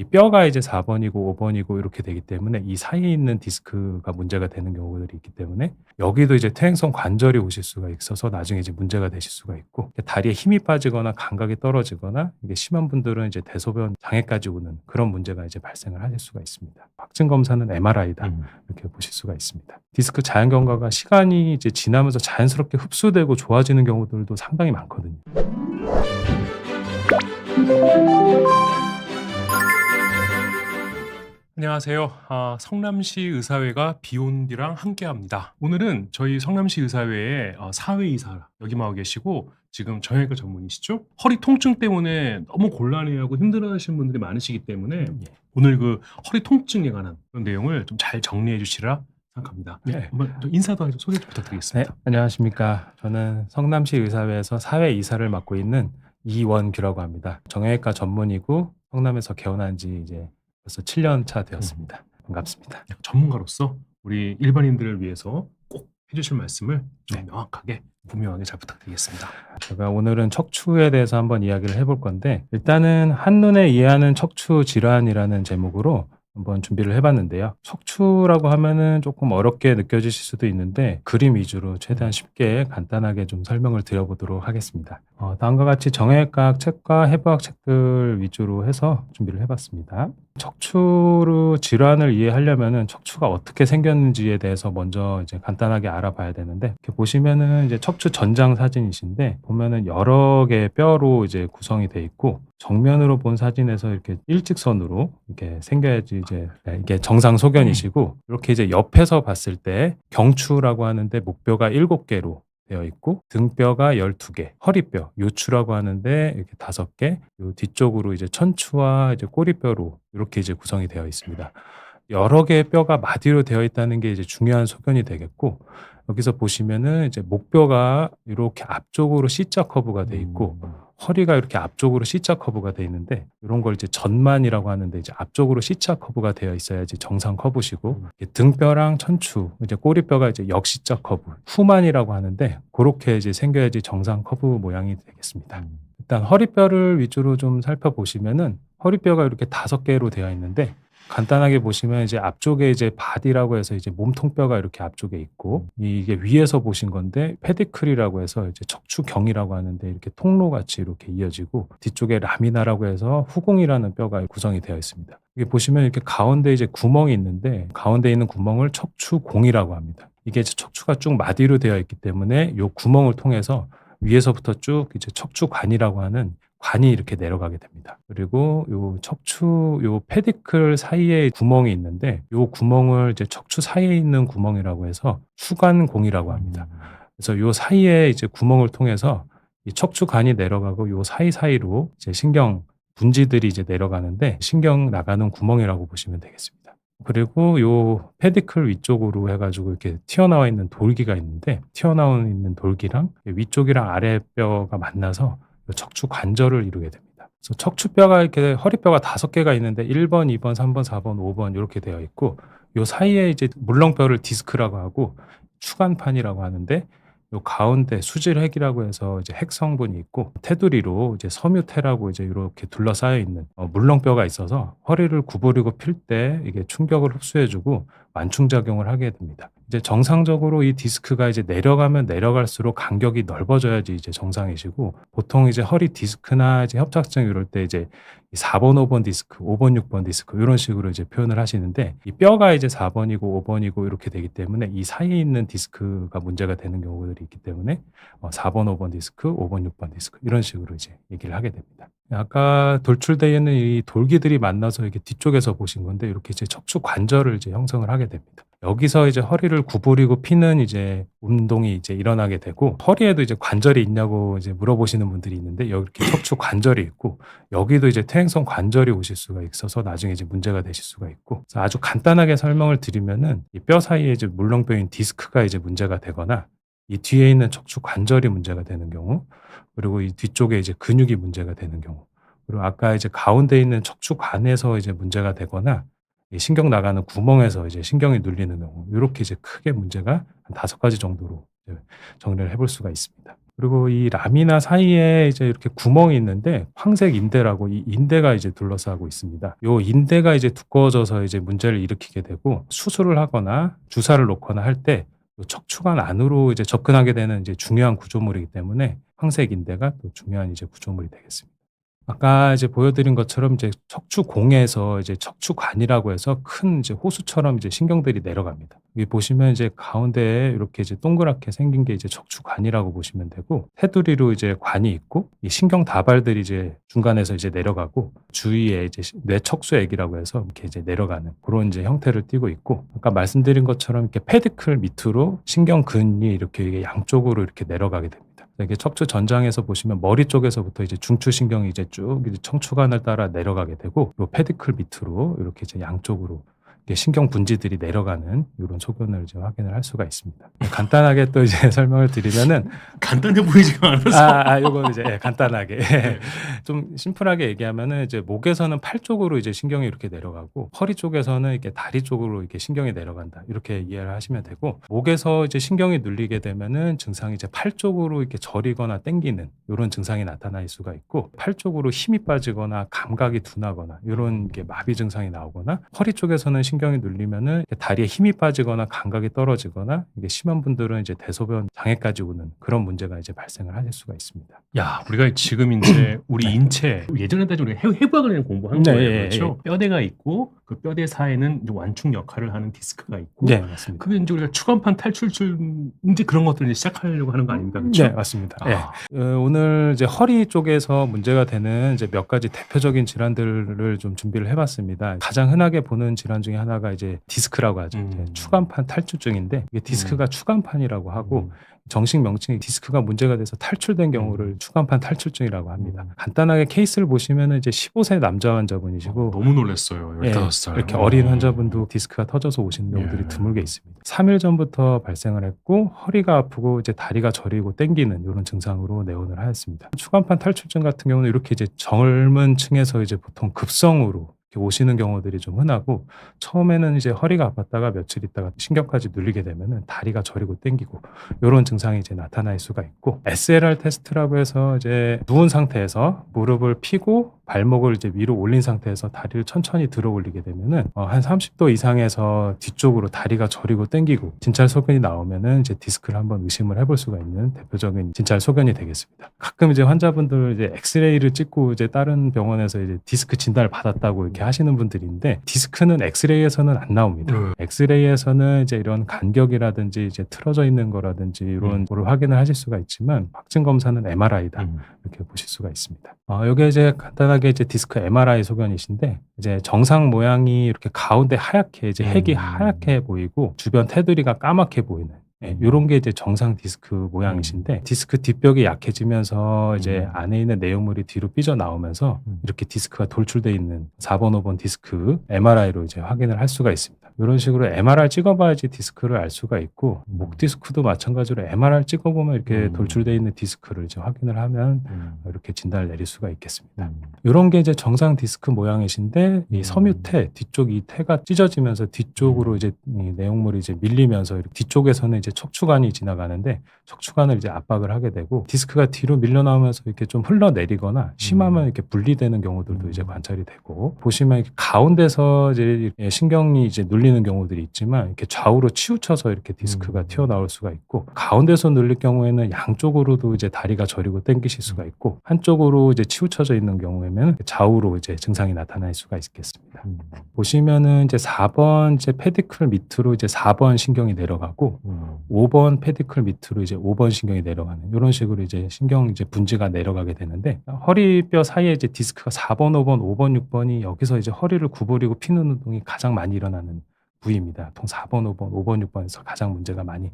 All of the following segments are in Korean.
이 뼈가 이제 4번이고 5번이고 이렇게 되기 때문에 이 사이에 있는 디스크가 문제가 되는 경우들이 있기 때문에 여기도 이제 퇴행성 관절이 오실 수가 있어서 나중에 이제 문제가 되실 수가 있고, 다리에 힘이 빠지거나 감각이 떨어지거나 이게 심한 분들은 이제 대소변 장애까지 오는 그런 문제가 이제 발생을 하실 수가 있습니다. 확진 검사는 MRI다 이렇게 보실 수가 있습니다. 디스크 자연경과가 시간이 이제 지나면서 자연스럽게 흡수되고 좋아지는 경우들도 상당히 많거든요. 안녕하세요. 성남시 의사회가 비욘디랑 함께합니다. 오늘은 저희 성남시 의사회의 사회이사 역임하고 계시고 지금 정형외과 전문의시죠? 허리 통증 때문에 너무 곤란해하고 힘들어하시는 분들이 많으시기 때문에 오늘 그 허리 통증에 관한 그런 내용을 좀 잘 정리해 주시라 생각합니다. 한번 좀 인사도 하시고 소개 좀 부탁드리겠습니다. 안녕하십니까. 저는 성남시 의사회에서 사회이사를 맡고 있는 이원규라고 합니다. 정형외과 전문의고 성남에서 개원한 지 이제 벌써 7년 차 되었습니다. 반갑습니다. 전문가로서 우리 일반인들을 위해서 꼭 해주실 말씀을 좀 명확하게 분명하게 잘 부탁드리겠습니다. 제가 오늘은 척추에 대해서 한번 이야기를 해볼 건데, 일단은 한눈에 이해하는 척추 질환이라는 제목으로 한번 준비를 해봤는데요. 척추라고 하면은 조금 어렵게 느껴지실 수도 있는데 그림 위주로 최대한 쉽게 간단하게 좀 설명을 드려보도록 하겠습니다. 다음과 같이 정형외과 책과 해부학 책들 위주로 해서 준비를 해봤습니다. 척추 질환을 이해하려면은 척추가 어떻게 생겼는지에 대해서 먼저 이제 간단하게 알아봐야 되는데, 이렇게 보시면은 이제 척추 전장 사진이신데 보면은 여러 개의 뼈로 이제 구성이 돼 있고, 정면으로 본 사진에서 이렇게 일직선으로 이렇게 생겨야지 이제 이게 정상 소견이시고, 이렇게 이제 옆에서 봤을 때 경추라고 하는데 목뼈가 7개로 되어 있고 등뼈가 12개, 허리뼈, 요추라고 하는데 이렇게 5개, 요 뒤쪽으로 이제 천추와 이제 꼬리뼈로 이렇게 이제 구성이 되어 있습니다. 여러 개의 뼈가 마디로 되어 있다는 게 이제 중요한 소견이 되겠고, 여기서 보시면은 이제 목뼈가 이렇게 앞쪽으로 C자 커브가 돼 있고 허리가 이렇게 앞쪽으로 C자 커브가 돼 있는데, 이런 걸 이제 전만이라고 하는데 이제 앞쪽으로 C자 커브가 되어 있어야지 정상 커브시고, 등뼈랑 천추, 이제 꼬리뼈가 이제 역C자 커브, 후만이라고 하는데 그렇게 이제 생겨야지 정상 커브 모양이 되겠습니다. 일단 허리뼈를 위주로 좀 살펴보시면은 허리뼈가 이렇게 5개로 되어 있는데, 간단하게 보시면 이제 앞쪽에 이제 바디라고 해서 이제 몸통뼈가 이렇게 앞쪽에 있고, 이게 위에서 보신 건데 페디클이라고 해서 이제 척추경이라고 하는데 이렇게 통로 같이 이렇게 이어지고, 뒤쪽에 라미나라고 해서 후공이라는 뼈가 구성이 되어 있습니다. 이게 보시면 이렇게 가운데 이제 구멍이 있는데 가운데 있는 구멍을 척추공이라고 합니다. 이게 이제 척추가 쭉 마디로 되어 있기 때문에 이 구멍을 통해서 위에서부터 쭉 이제 척추관이라고 하는 관이 이렇게 내려가게 됩니다. 그리고 요 척추 요 페디클 사이에 구멍이 있는데, 요 구멍을 이제 척추 사이에 있는 구멍이라고 해서 추관공이라고 합니다. 그래서 요 사이에 이제 구멍을 통해서 이 척추관이 내려가고 요 사이사이로 이제 신경 분지들이 이제 내려가는데, 신경 나가는 구멍이라고 보시면 되겠습니다. 그리고 요 페디클 위쪽으로 해가지고 이렇게 튀어나와 있는 돌기가 있는데, 튀어나와 있는 돌기랑 위쪽이랑 아래뼈가 만나서 척추 관절을 이루게 됩니다. 그래서 척추뼈가 이렇게 허리뼈가 5개가 있는데 1번, 2번, 3번, 4번, 5번 이렇게 되어 있고, 요 사이에 이제 물렁뼈를 디스크라고 하고 추간판이라고 하는데, 요 가운데 수질핵이라고 해서 이제 핵 성분이 있고, 테두리로 이제 섬유태라고 이제 이렇게 둘러싸여 있는 물렁뼈가 있어서 허리를 구부리고 필 때 이게 충격을 흡수해주고 완충작용을 하게 됩니다. 이제 정상적으로 이 디스크가 이제 내려가면 내려갈수록 간격이 넓어져야지 이제 정상이시고, 보통 이제 허리 디스크나 이제 협착증 이럴 때 이제 4번, 5번 디스크, 5번, 6번 디스크 이런 식으로 이제 표현을 하시는데, 이 뼈가 이제 4번이고 5번이고 이렇게 되기 때문에 이 사이에 있는 디스크가 문제가 되는 경우들이 있기 때문에 4번, 5번 디스크, 5번, 6번 디스크 이런 식으로 이제 얘기를 하게 됩니다. 아까 돌출되어 있는 이 돌기들이 만나서 이렇게 뒤쪽에서 보신 건데, 이렇게 이제 척추 관절을 이제 형성을 하게 됩니다. 여기서 이제 허리를 구부리고 피는 이제 운동이 이제 일어나게 되고, 허리에도 이제 관절이 있냐고 이제 물어보시는 분들이 있는데, 여기 이렇게 척추 관절이 있고 여기도 이제 퇴행성 관절이 오실 수가 있어서 나중에 이제 문제가 되실 수가 있고, 그래서 아주 간단하게 설명을 드리면은 이 뼈 사이에 이제 물렁뼈인 디스크가 이제 문제가 되거나, 이 뒤에 있는 척추 관절이 문제가 되는 경우, 그리고 이 뒤쪽에 이제 근육이 문제가 되는 경우, 그리고 아까 이제 가운데 있는 척추관에서 이제 문제가 되거나 이 신경 나가는 구멍에서 이제 신경이 눌리는 경우, 이렇게 이제 크게 문제가 한 5가지 정도로 이제 정리를 해볼 수가 있습니다. 그리고 이 라미나 사이에 이제 이렇게 구멍이 있는데 황색 인대라고 이 인대가 이제 둘러싸고 있습니다. 요 인대가 이제 두꺼워져서 이제 문제를 일으키게 되고 수술을 하거나 주사를 놓거나 할 때 척추관 안으로 이제 접근하게 되는 이제 중요한 구조물이기 때문에 황색 인대가 또 중요한 이제 구조물이 되겠습니다. 아까 이제 보여드린 것처럼 이제 척추공에서 이제 척추관이라고 해서 큰 이제 호수처럼 이제 신경들이 내려갑니다. 여기 보시면 이제 가운데에 이렇게 이제 동그랗게 생긴 게 이제 척추관이라고 보시면 되고, 테두리로 이제 관이 있고, 이 신경 다발들이 이제 중간에서 이제 내려가고, 주위에 이제 뇌척수액이라고 해서 이렇게 이제 내려가는 그런 이제 형태를 띠고 있고, 아까 말씀드린 것처럼 이렇게 페디클 밑으로 신경근이 이렇게 양쪽으로 이렇게 내려가게 됩니다. 이게 척추 전장에서 보시면 머리 쪽에서부터 이제 중추신경이 이제 쭉 이제 척추관을 따라 내려가게 되고, 요 페디클 밑으로 이렇게 이제 양쪽으로 신경 분지들이 내려가는 이런 소견을 이제 확인을 할 수가 있습니다. 간단하게 또 이제 설명을 드리면은 간단해 보이지가 않아서. 이건 이제 간단하게 네. 좀 심플하게 얘기하면은 이제 목에서는 팔 쪽으로 이제 신경이 이렇게 내려가고, 허리 쪽에서는 이렇게 다리 쪽으로 이렇게 신경이 내려간다, 이렇게 이해를 하시면 되고, 목에서 이제 신경이 눌리게 되면은 증상이 이제 팔 쪽으로 이렇게 저리거나 당기는 이런 증상이 나타날 수가 있고, 팔 쪽으로 힘이 빠지거나 감각이 둔하거나 이런 게 마비 증상이 나오거나, 허리 쪽에서는 신경이 눌리면은 다리에 힘이 빠지거나 감각이 떨어지거나, 이게 심한 분들은 이제 대소변 장애까지 오는 그런 문제가 이제 발생을 하실 수가 있습니다. 야, 우리가 지금 이제 우리 인체 예전에 우리 해부학을 그냥 공부한 네, 거예요. 예, 그렇죠? 뼈대가 있고 그 뼈대 사이에는 이제 완충 역할을 하는 디스크가 있고, 네, 맞습니다. 그게 이제 우리가 추간판 탈출줄 이제 그런 것들을 이제 시작하려고 하는 거 아닙니까? 그렇죠? 네, 맞습니다. 아, 오늘 이제 허리 쪽에서 문제가 되는 이제 몇 가지 대표적인 질환들을 좀 준비를 해봤습니다. 가장 흔하게 보는 질환 중에 하나가 이제 디스크라고 하죠. 이제 추간판 탈출증인데, 이게 디스크가 추간판이라고 하고, 정식 명칭이 디스크가 문제가 돼서 탈출된 경우를 추간판 탈출증이라고 합니다. 간단하게 케이스를 보시면은 이제 15세 남자 환자분이시고, 너무 놀랐어요. 15살. 이렇게 어린 환자분도 디스크가 터져서 오시는 경우들이 예. 드물게 있습니다. 3일 전부터 발생을 했고, 허리가 아프고 이제 다리가 저리고 땡기는 이런 증상으로 내원을 하였습니다. 추간판 탈출증 같은 경우는 이렇게 이제 젊은 층에서 이제 보통 급성으로 이렇게 오시는 경우들이 좀 흔하고, 처음에는 이제 허리가 아팠다가 며칠 있다가 신경까지 눌리게 되면은 다리가 저리고 땡기고 이런 증상이 이제 나타날 수가 있고, SLR 테스트라고 해서 이제 누운 상태에서 무릎을 펴고 발목을 이제 위로 올린 상태에서 다리를 천천히 들어 올리게 되면은 한 30도 이상에서 뒤쪽으로 다리가 저리고 땡기고 진찰 소견이 나오면은 이제 디스크를 한번 의심을 해볼 수가 있는 대표적인 진찰 소견이 되겠습니다. 가끔 이제 환자분들 이제 엑스레이를 찍고 이제 다른 병원에서 이제 디스크 진단을 받았다고 이렇게 하시는 분들인데, 디스크는 엑스레이에서는 안 나옵니다. 엑스레이에서는 이제 이런 간격이라든지 이제 틀어져 있는 거라든지 이런 거를 확인을 하실 수가 있지만, 확진 검사는 MRI다 이렇게 보실 수가 있습니다. 여기 이제 간단하게 이제 디스크 MRI 소견이신데, 이제 정상 모양이 이렇게 가운데 하얗게 이제 핵이 하얗게 보이고 주변 테두리가 까맣게 보이는, 이런 게 이제 정상 디스크 모양이신데, 디스크 뒷벽이 약해지면서 이제 안에 있는 내용물이 뒤로 삐져 나오면서 이렇게 디스크가 돌출돼 있는 4번, 5번 디스크 MRI로 이제 확인을 할 수가 있습니다. 이런 식으로 MRI 찍어봐야지 디스크를 알 수가 있고, 목 디스크도 마찬가지로 MRI 찍어보면 이렇게 돌출돼 있는 디스크를 이제 확인을 하면 이렇게 진단을 내릴 수가 있겠습니다. 이런 게 이제 정상 디스크 모양이신데, 이 섬유태 뒤쪽 이 태가 찢어지면서 뒤쪽으로 이제 이 내용물이 이제 밀리면서 이렇게 뒤쪽에서는 이제 척추관이 지나가는데, 척추관을 이제 압박을 하게 되고, 디스크가 뒤로 밀려 나오면서 이렇게 좀 흘러내리거나 심하면 이렇게 분리되는 경우들도 이제 관찰이 되고, 보시면 이렇게 가운데서 이제 신경이 이제 눌리는 경우들이 있지만, 이렇게 좌우로 치우쳐서 이렇게 디스크가 튀어나올 수가 있고, 가운데서 눌릴 경우에는 양쪽으로도 이제 다리가 저리고 당기실 수가 있고, 한쪽으로 이제 치우쳐져 있는 경우에는 좌우로 이제 증상이 나타날 수가 있겠습니다. 보시면은 이제 4번 이제 페디클 밑으로 이제 4번 신경이 내려가고, 5번 페디클 밑으로 이제 5번 신경이 내려가는 이런 식으로 이제 신경 이제 분지가 내려가게 되는데, 허리뼈 사이에 이제 디스크가 4번, 5번, 5번, 6번이 여기서 이제 허리를 구부리고 피는 운동이 가장 많이 일어나는 부위입니다. 보통 4번, 5번, 5번, 6번에서 가장 문제가 많이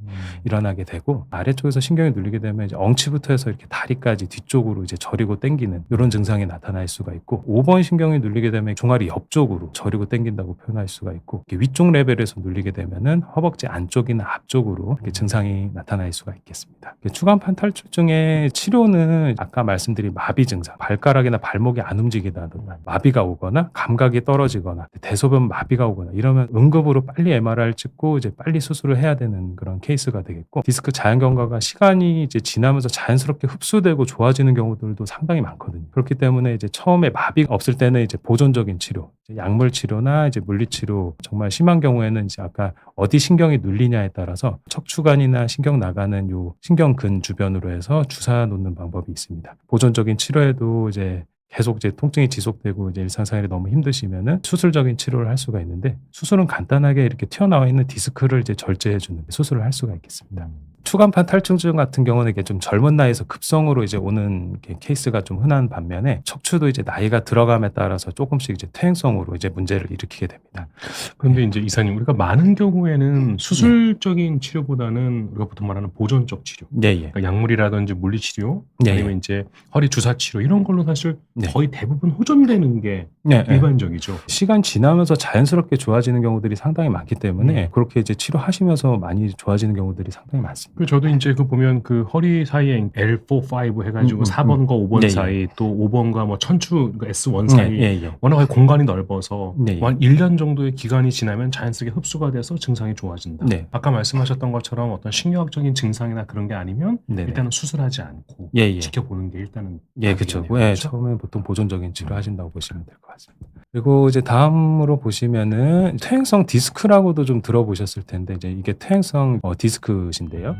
일어나게 되고, 아래쪽에서 신경이 눌리게 되면 이제 엉치부터 해서 이렇게 다리까지 뒤쪽으로 이제 저리고 당기는 이런 증상이 나타날 수가 있고, 5번 신경이 눌리게 되면 종아리 옆쪽으로 저리고 당긴다고 표현할 수가 있고, 위쪽 레벨에서 눌리게 되면은 허벅지 안쪽이나 앞쪽으로 이렇게 증상이 나타날 수가 있겠습니다. 추간판 탈출증의 치료는 아까 말씀드린 마비 증상, 발가락이나 발목이 안 움직이다든가 마비가 오거나 감각이 떨어지거나 대소변 마비가 오거나 이러면 응급으로 의식적으로 빨리 MRI를 찍고 이제 빨리 수술을 해야 되는 그런 케이스가 되겠고, 디스크 자연경과가 시간이 이제 지나면서 자연스럽게 흡수되고 좋아지는 경우들도 상당히 많거든요. 그렇기 때문에 이제 처음에 마비가 없을 때는 이제 보존적인 치료, 이제 약물 치료나 이제 물리 치료, 정말 심한 경우에는 이제 아까 어디 신경이 눌리냐에 따라서 척추관이나 신경 나가는 요 신경근 주변으로 해서 주사 놓는 방법이 있습니다. 보존적인 치료에도 이제 계속 이제 통증이 지속되고 이제 일상생활이 너무 힘드시면은 수술적인 치료를 할 수가 있는데, 수술은 간단하게 이렇게 튀어나와 있는 디스크를 이제 절제해 주는 수술을 할 수가 있겠습니다. 추간판 탈출증 같은 경우는 이게 좀 젊은 나이에서 급성으로 이제 오는 케이스가 좀 흔한 반면에, 척추도 이제 나이가 들어감에 따라서 조금씩 이제 퇴행성으로 이제 문제를 일으키게 됩니다. 그런데 이제 이사님, 우리가 많은 경우에는 수술적인 치료보다는 우리가 보통 말하는 보존적 치료, 예. 그러니까 약물이라든지 물리 치료, 예, 아니면 이제 허리 주사 치료 이런 걸로 사실 네. 거의 대부분 호전되는 게 예. 일반적이죠. 시간 지나면서 자연스럽게 좋아지는 경우들이 상당히 많기 때문에 그렇게 이제 치료하시면서 많이 좋아지는 경우들이 상당히 많습니다. 그 저도 이제 그 보면 그 허리 사이에 L4, 5 해가지고 4번과 5번 예, 사이, 또 5번과 뭐 천추 그러니까 S1 사이 예. 워낙 공간이 넓어서 네. 한 1년 정도의 기간이 지나면 자연스럽게 흡수가 돼서 증상이 좋아진다. 네. 아까 말씀하셨던 것처럼 어떤 신경학적인 증상이나 그런 게 아니면 네네. 일단은 수술하지 않고 예. 지켜보는 게 일단은 예, 그렇죠. 답이겠네요. 예, 그렇죠? 처음에 보통 보존적인 치료 하신다고 보시면 될 것 같습니다. 그리고 이제 다음으로 보시면은 퇴행성 디스크라고도 좀 들어보셨을 텐데, 이제 이게 퇴행성 디스크신데요.